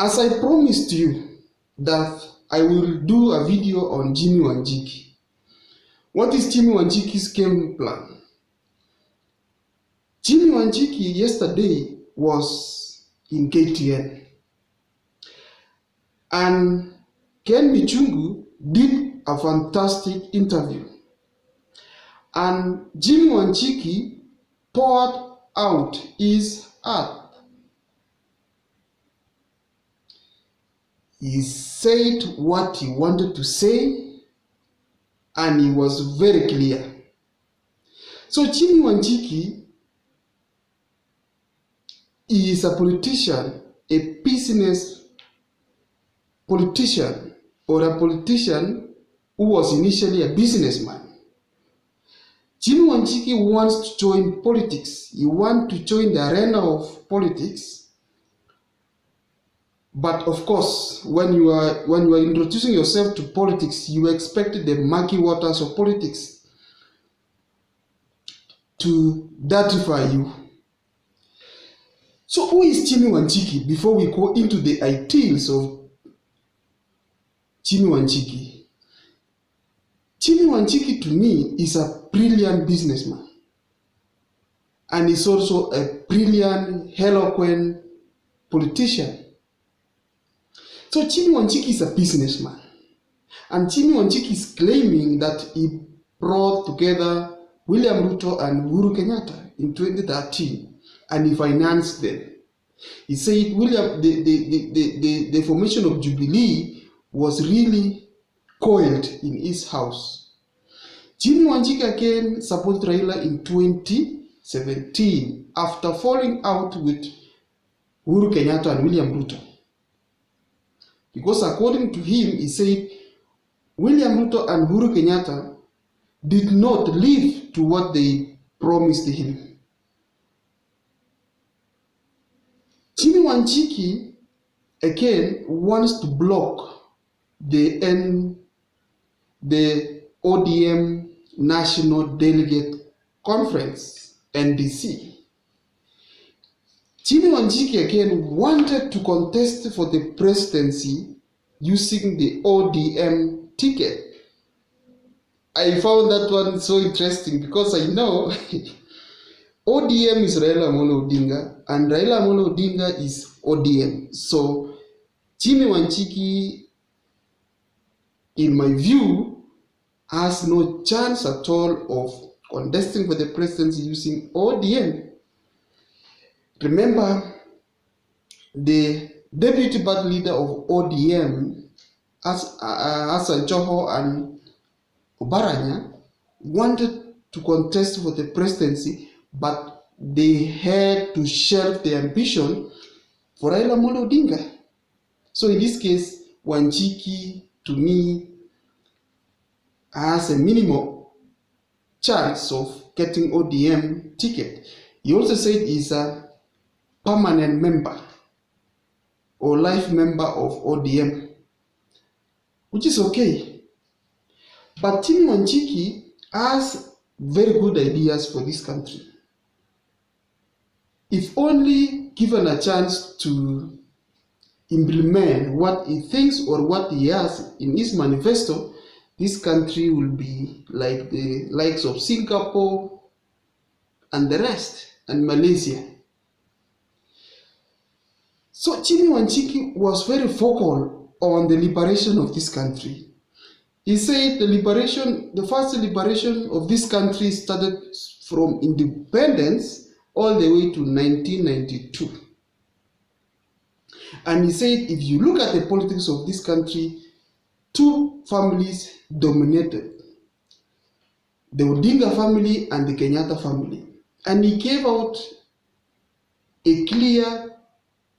As I promised you that I will do a video on Jimmy Wanjigi. What is Jimmy Wanjigi's game plan? Jimmy Wanjigi yesterday was in KTN, and Ken Michungu did a fantastic interview, and Jimmy Wanjigi poured out his heart. He said what he wanted to say, and he was very clear. So Jimmy Wanjigi is a politician, a business politician, or a politician who was initially a businessman. Jimmy Wanjigi wants to join politics. He wants to join the arena of politics. But of course, when you are introducing yourself to politics, you expect the murky waters of politics to dirtify you. So who is Jimmy Wanjigi before we go into the ideals of Jimmy Wanjigi? Jimmy Wanjigi to me is a brilliant businessman, and he's also a brilliant, eloquent politician. So Jimmy Wanjigi is a businessman, and Jimmy Wanjigi is claiming that he brought together William Ruto and Uhuru Kenyatta in 2013, and he financed them. He said the formation of Jubilee was really coiled in his house. Jimmy Wanjigi again supported Raila in 2017 after falling out with Uhuru Kenyatta and William Ruto. Because according to him, he said William Ruto and Uhuru Kenyatta did not live to what they promised him. Jimmy Wanjigi again wants to block the ODM National Delegate Conference, NDC. Jimmy Wanjigi again wanted to contest for the presidency using the ODM ticket. I found that one so interesting because I know ODM is Raila Amolo Odinga and Raila Amolo Odinga is ODM. So Jimmy Wanjigi, in my view, has no chance at all of contesting for the presidency using ODM. Remember, the deputy party leader of ODM, Hassan Joho and Obaranya, wanted to contest for the presidency, but they had to shelve their ambition for Raila Amolo Odinga. So in this case, Wanjigi, to me, has a minimal chance of getting ODM ticket. He also said he's a permanent member or life member of ODM, which is okay. But Jimmy Wanjigi has very good ideas for this country. If only given a chance to implement what he thinks or what he has in his manifesto, this country will be like the likes of Singapore and the rest, and Malaysia. So Jimmy Wanjigi was very vocal on the liberation of this country. He said the first liberation of this country started from independence all the way to 1992. And he said if you look at the politics of this country, two families dominated, the Odinga family and the Kenyatta family. And he gave out a clear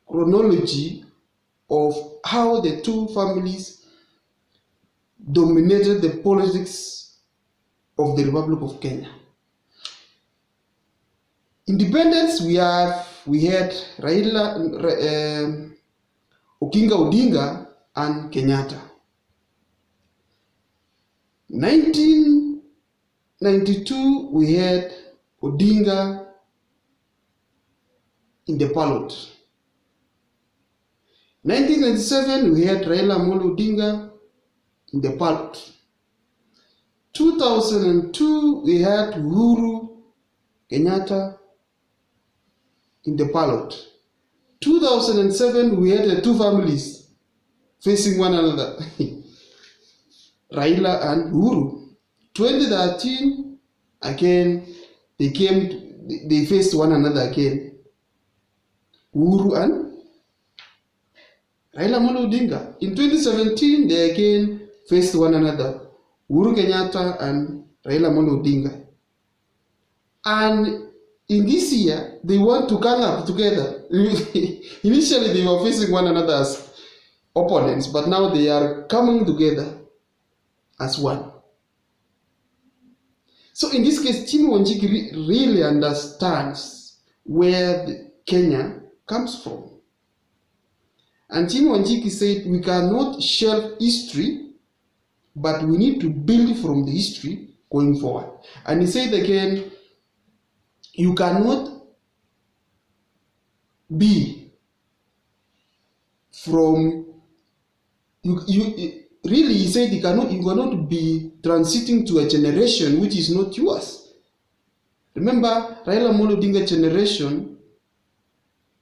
chronology of how the two families dominated the politics of the Republic of Kenya. Independence, we had Raila, Oginga Odinga and Kenyatta. 1992, we had Odinga in the ballot. 1997, we had Raila Amolo Odinga in the ballot. 2002, we had Uhuru Kenyatta in the ballot. 2007, we had the two families facing one another, Raila and Uhuru. 2013, again, they faced one another again, Uhuru and Raila Amolo Odinga. In 2017, they again faced one another, Uhuru Kenyatta and Raila Amolo Odinga. And in this year, they want to gang up together. Initially, they were facing one another as opponents, but now they are coming together as one. So in this case, Jimmy Wanjigi really understands where Kenya comes from. And Jimmy Wanjigi said, we cannot shelve history, but we need to build from the history going forward. And he said again, you cannot be from, really, he said you cannot be transiting to a generation which is not yours. Remember, Raila Amolo Odinga generation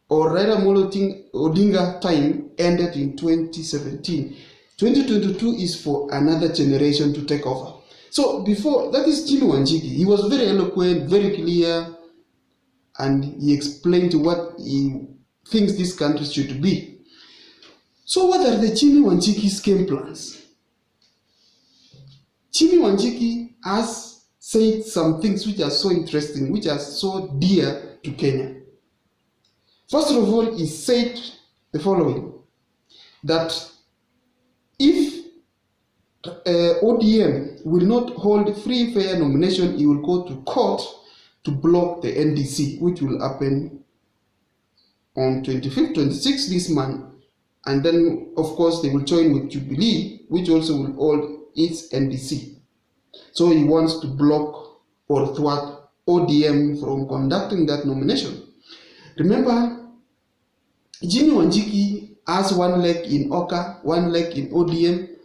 or Raila Amolo Odinga time ended in 2017. 2022 is for another generation to take over. So before, that is Jimmy Wanjigi. He was very eloquent, very clear, and he explained what he thinks this country should be. So what are the Jimmy Wanjigi's game plans? Jimmy Wanjigi has said some things which are so interesting, which are so dear to Kenya. First of all, he said the following, that if ODM will not hold free, fair nomination, he will go to court to block the NDC, which will happen on 25th, 26th this month. And then, of course, they will join with Jubilee, which also will hold its NDC. So he wants to block or thwart ODM from conducting that nomination. Remember, Jimmy Wanjigi has one leg in Oka, one leg in ODM,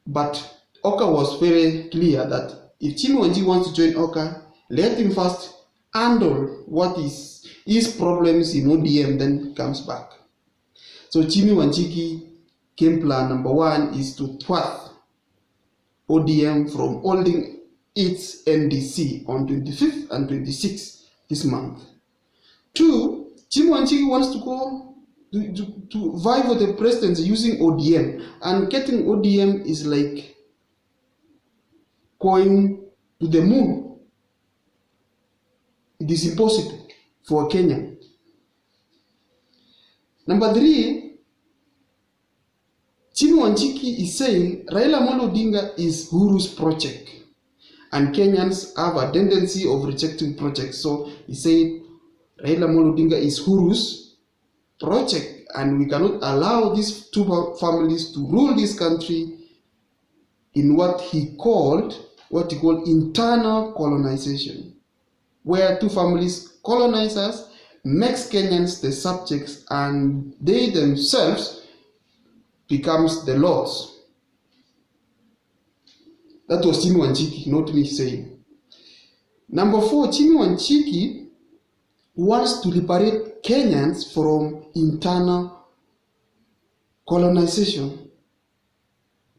but Oka was very clear that if Jimmy Wanjigi wants to join Oka, let him first handle what is his problems in ODM, then comes back. So Jimmy Wanjigi game plan number one is to thwart ODM from holding its NDC on 25th and 26th this month. Two, Jimmy Wanjigi wants to go to vie for the presidency using ODM, and getting ODM is like going to the moon. It is impossible for Kenya. Number three, Jimmy Wanjigi is saying Raila Amolo Odinga is Uhuru's project, and Kenyans have a tendency of rejecting projects. So he said Raila Amolo Odinga is Uhuru's project, and we cannot allow these two families to rule this country in what he called internal colonization, where two families colonize us, makes Kenyans the subjects, and they themselves becomes the lords. That was Jimmy Wanjigi, not me saying. Number four, Jimmy Wanjigi wants to liberate Kenyans from internal colonization.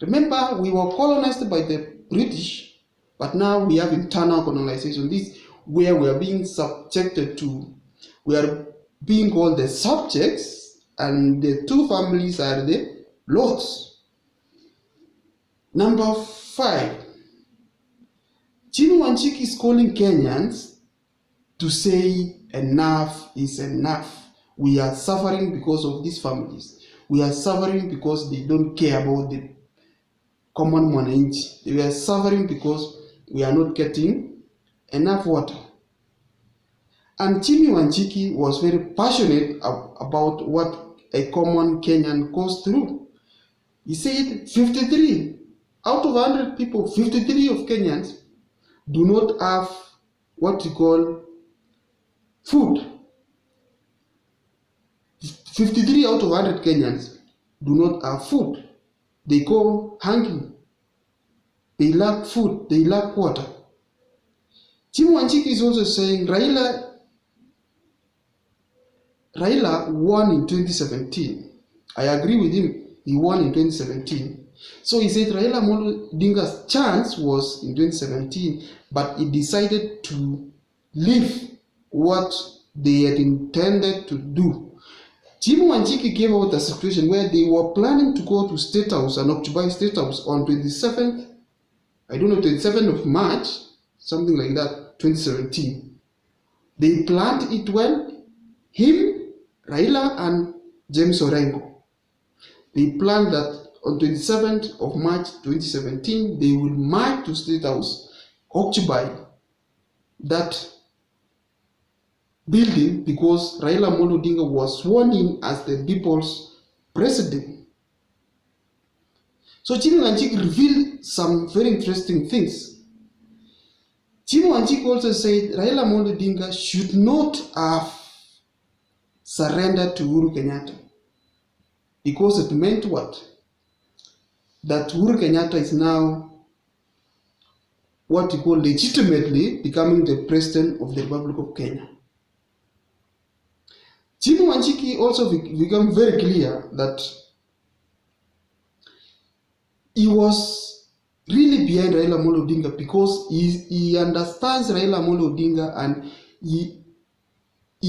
Remember, we were colonized by the British, but now we have internal colonization. This is where we are being subjected to, we are being called the subjects, and the two families are the lords. Number five, Jimmy Wanjigi is calling Kenyans to say enough is enough. We are suffering because of these families. We are suffering because they don't care about the common mwananchi. They are suffering because we are not getting enough water. And Jimmy Wanjigi was very passionate about what a common Kenyan goes through. He said 53 out of 100 people, 53 of Kenyans do not have what we call food. 53 out of 100 Kenyans do not have food. They go hungry. They lack food. They lack water. Tim Wanjigi is also saying Raila won in 2017. I agree with him. He won in 2017. So he said Raila Amolo Odinga's chance was in 2017, but he decided to leave what they had intended to do. Tim Wanjigi came out a situation where they were planning to go to State House and occupy State House on 27th, I don't know, 27th of March, something like that, 2017. They planned it well. Him, Raila, and James Orengo. They planned that on 27th of March 2017, they will march to State House, occupy that building because Raila Amolo Odinga was sworn in as the people's president. So Tim Wanjigi revealed some very interesting things. Tim Wanjigi also said Raila Amolo Odinga should not have surrendered to Uhuru Kenyatta because it meant what? That Uhuru Kenyatta is now what you call legitimately becoming the president of the Republic of Kenya. Tim Wanjigi also became very clear that he was really behind Raila Amolo Odinga because he understands Raila Amolo Odinga and he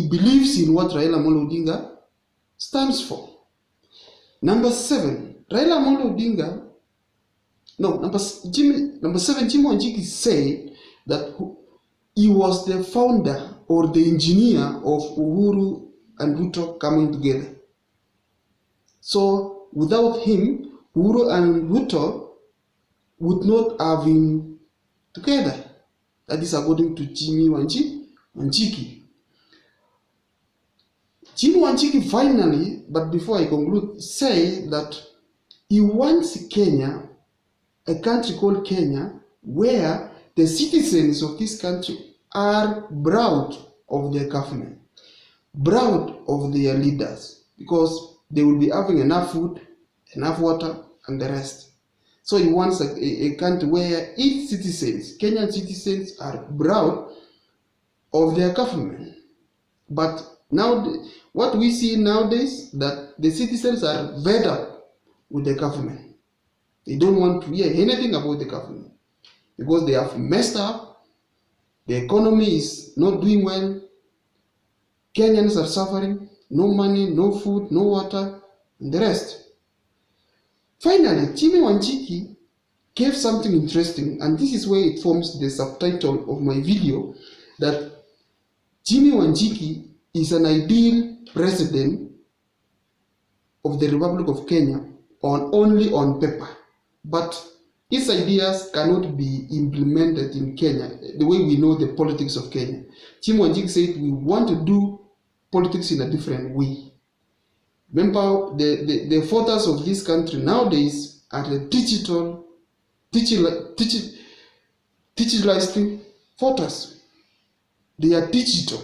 believes in what Raila Amolo Odinga stands for. Number 7, Raila Amolo Odinga. No, number 7, Tim Wanjigi said that he was the founder or the engineer of Uhuru and Ruto coming together. So without him, Uhuru and Ruto would not have been together. That is according to Tim Wanjigi. Tim Wanjigi finally, but before I conclude, say that he wants Kenya, a country called Kenya, where the citizens of this country are proud of their government, proud of their leaders, because they will be having enough food, enough water, and the rest. So he wants a country where its citizens, Kenyan citizens, are proud of their government. But now, what we see nowadays, that the citizens are fed up with the government. They don't want to hear anything about the government because they have messed up. The economy is not doing well. Kenyans are suffering. No money, no food, no water, and the rest. Finally, Tim Wanjigi gave something interesting, and this is where it forms the subtitle of my video, that Tim Wanjigi is an ideal president of the Republic of Kenya only on paper. But his ideas cannot be implemented in Kenya the way we know the politics of Kenya. Tim Wanjigi said we want to do politics in a different way. Remember, the voters of this country nowadays are the digitalized voters. They are digital.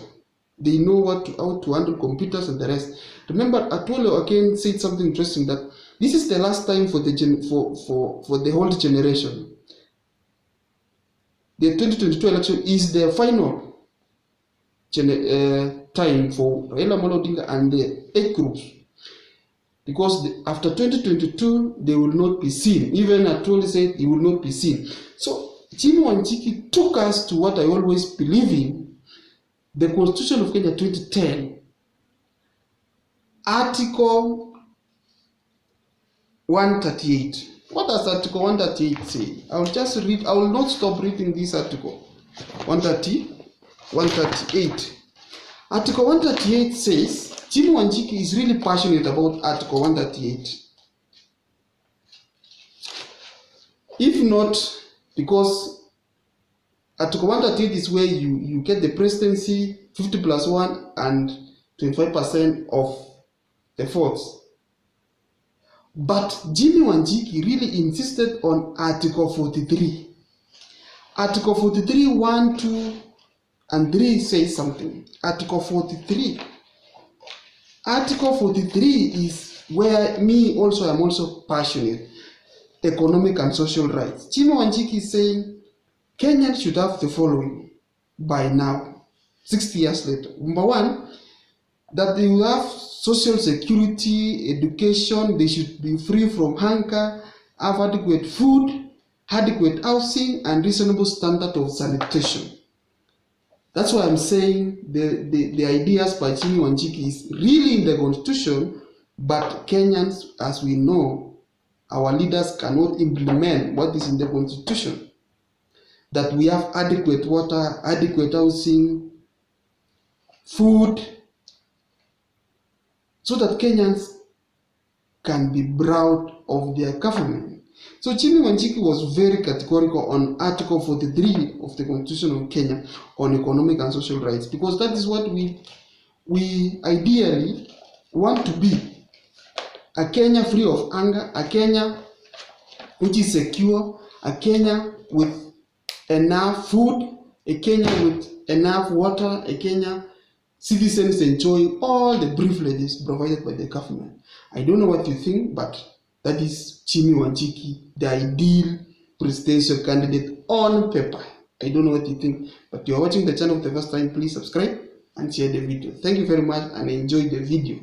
They know how to handle computers and the rest. Remember, Atwolo again said something interesting, that this is the last time for the whole generation. The 2022 election is the final time for Raila Amolo Odinga and the 8 groups. Because after 2022, they will not be seen. Even Atwolo said he will not be seen. So Tim Wanjigi took us to what I always believe in, the Constitution of Kenya 2010, Article 138. What does Article 138 say? I will just read. I will not stop reading this article. 138. Article 138 says, Tim Wanjigi is really passionate about Article 138. If not, because Article 138 is where you get the presidency, 50+1 and 25% of the votes. But Jimmy Wanjigi really insisted on Article 43. Article 43, 1, 2, and 3 says something. Article 43. Article 43 is where me also am also passionate. Economic and social rights. Jimmy Wanjigi is saying Kenyans should have the following by now, 60 years later. Number one, that they will have social security, education, they should be free from hunger, have adequate food, adequate housing, and reasonable standard of sanitation. That's why I'm saying the ideas by Jimmy Wanjigi is really in the constitution, but Kenyans, as we know, our leaders cannot implement what is in the constitution. That we have adequate water, adequate housing, food, so that Kenyans can be proud of their government. So Jimmy Wanjigi was very categorical on Article 43 of the Constitution of Kenya on economic and social rights, because that is what we ideally want to be. A Kenya free of hunger, a Kenya which is secure, a Kenya with enough food, a Kenya with enough water, a Kenya citizens enjoying all the privileges provided by the government. I don't know what you think, but that is Jimmy Wanjigi, the ideal presidential candidate on paper. I don't know what you think, but you are watching the channel for the first time, please subscribe and share the video. Thank you very much and enjoy the video.